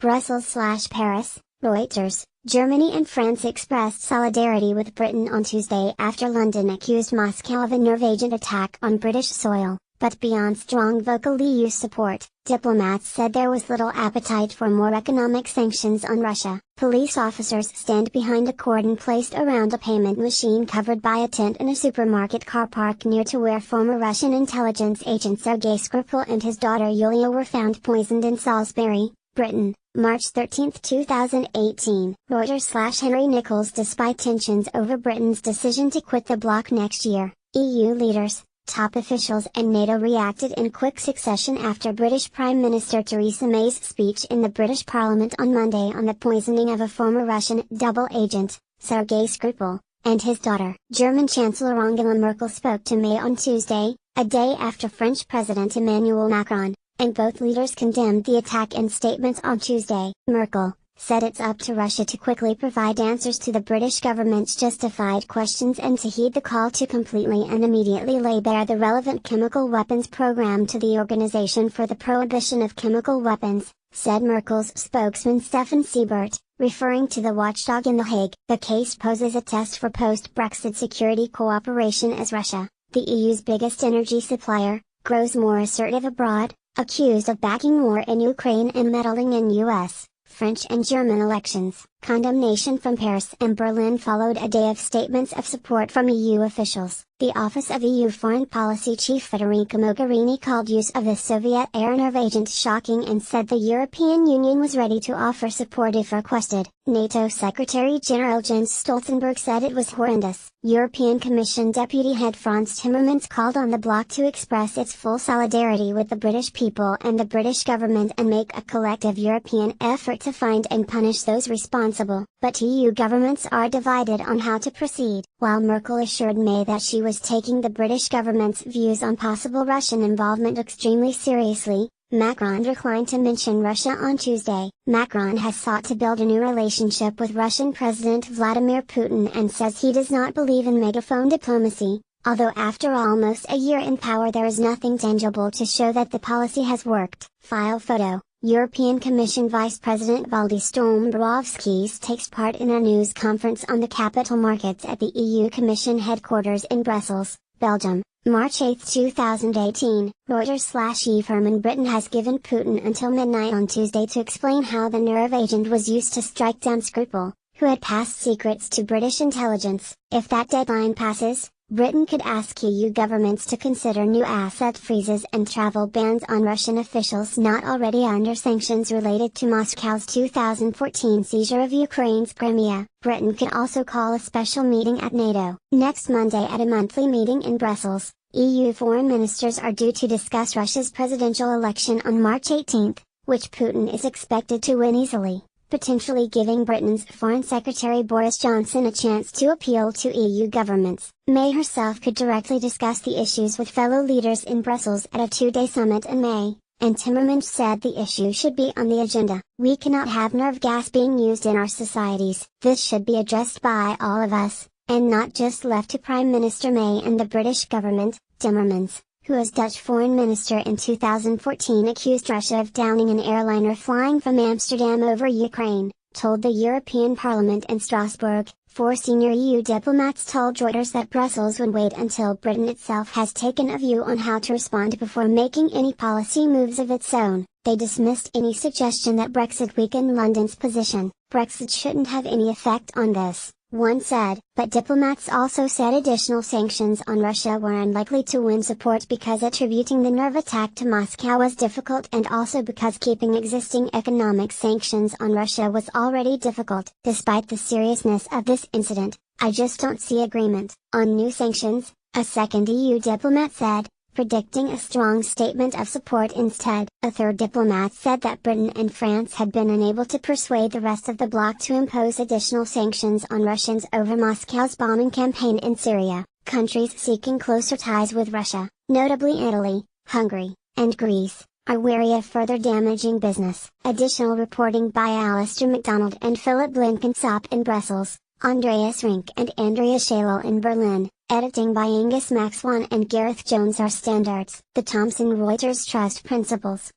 Brussels/Paris, Reuters. Germany and France expressed solidarity with Britain on Tuesday after London accused Moscow of a nerve agent attack on British soil, but beyond strong vocal EU support, diplomats said there was little appetite for more economic sanctions on Russia. Police officers stand behind a cordon placed around a payment machine covered by a tent in a supermarket car park near to where former Russian intelligence agent Sergei Skripal and his daughter Yulia were found poisoned in Salisbury, Britain, March 13, 2018. Reuters/Henry Nichols. Despite tensions over Britain's decision to quit the bloc next year, EU leaders, top officials and NATO reacted in quick succession after British Prime Minister Theresa May's speech in the British Parliament on Monday on the poisoning of a former Russian double agent, Sergei Skripal, and his daughter. German Chancellor Angela Merkel spoke to May on Tuesday, a day after French President Emmanuel Macron, and both leaders condemned the attack in statements on Tuesday. Merkel said it's up to Russia to quickly provide answers to the British government's justified questions and to heed the call to completely and immediately lay bare the relevant chemical weapons program to the Organization for the Prohibition of Chemical Weapons, said Merkel's spokesman Stefan Seibert, referring to the watchdog in The Hague. The case poses a test for post-Brexit security cooperation as Russia, the EU's biggest energy supplier, grows more assertive abroad, accused of backing war in Ukraine and meddling in US, French and German elections. Condemnation from Paris and Berlin followed a day of statements of support from EU officials. The Office of EU Foreign Policy Chief Federica Mogherini called use of the Soviet-era nerve agent shocking and said the European Union was ready to offer support if requested. NATO Secretary-General Jens Stoltenberg said it was horrendous. European Commission Deputy Head Frans Timmermans called on the bloc to express its full solidarity with the British people and the British government and make a collective European effort to find and punish those responsible. But EU governments are divided on how to proceed. While Merkel assured May that she was taking the British government's views on possible Russian involvement extremely seriously, Macron declined to mention Russia on Tuesday. Macron has sought to build a new relationship with Russian President Vladimir Putin and says he does not believe in megaphone diplomacy, although after almost a year in power there is nothing tangible to show that the policy has worked. File photo. European Commission Vice President Valdis Dombrovskis takes part in a news conference on the capital markets at the EU Commission headquarters in Brussels, Belgium, March 8, 2018. Reuters/eFirm. Britain has given Putin until midnight on Tuesday to explain how the nerve agent was used to strike down Skripal, who had passed secrets to British intelligence. If that deadline passes, Britain could ask EU governments to consider new asset freezes and travel bans on Russian officials not already under sanctions related to Moscow's 2014 seizure of Ukraine's Crimea. Britain could also call a special meeting at NATO. Next Monday at a monthly meeting in Brussels, EU foreign ministers are due to discuss Russia's presidential election on March 18, which Putin is expected to win easily, potentially giving Britain's Foreign Secretary Boris Johnson a chance to appeal to EU governments. May herself could directly discuss the issues with fellow leaders in Brussels at a two-day summit in May, and Timmermans said the issue should be on the agenda. We cannot have nerve gas being used in our societies. This should be addressed by all of us, and not just left to Prime Minister May and the British government. Timmermans, who as Dutch foreign minister in 2014 accused Russia of downing an airliner flying from Amsterdam over Ukraine, told the European Parliament in Strasbourg. Four senior EU diplomats told Reuters that Brussels would wait until Britain itself has taken a view on how to respond before making any policy moves of its own. They dismissed any suggestion that Brexit weakened London's position. Brexit shouldn't have any effect on this, one said. But diplomats also said additional sanctions on Russia were unlikely to win support because attributing the nerve attack to Moscow was difficult and also because keeping existing economic sanctions on Russia was already difficult. Despite the seriousness of this incident, I just don't see agreement on new sanctions, a second EU diplomat said, predicting a strong statement of support instead. A third diplomat said that Britain and France had been unable to persuade the rest of the bloc to impose additional sanctions on Russians over Moscow's bombing campaign in Syria. Countries seeking closer ties with Russia, notably Italy, Hungary, and Greece, are wary of further damaging business. Additional reporting by Alistair MacDonald and Philip Blenkinsop in Brussels, Andreas Rink and Andrea Schalo in Berlin. Editing by Angus Maxwan and Gareth Jones are standards. The Thomson Reuters Trust Principles.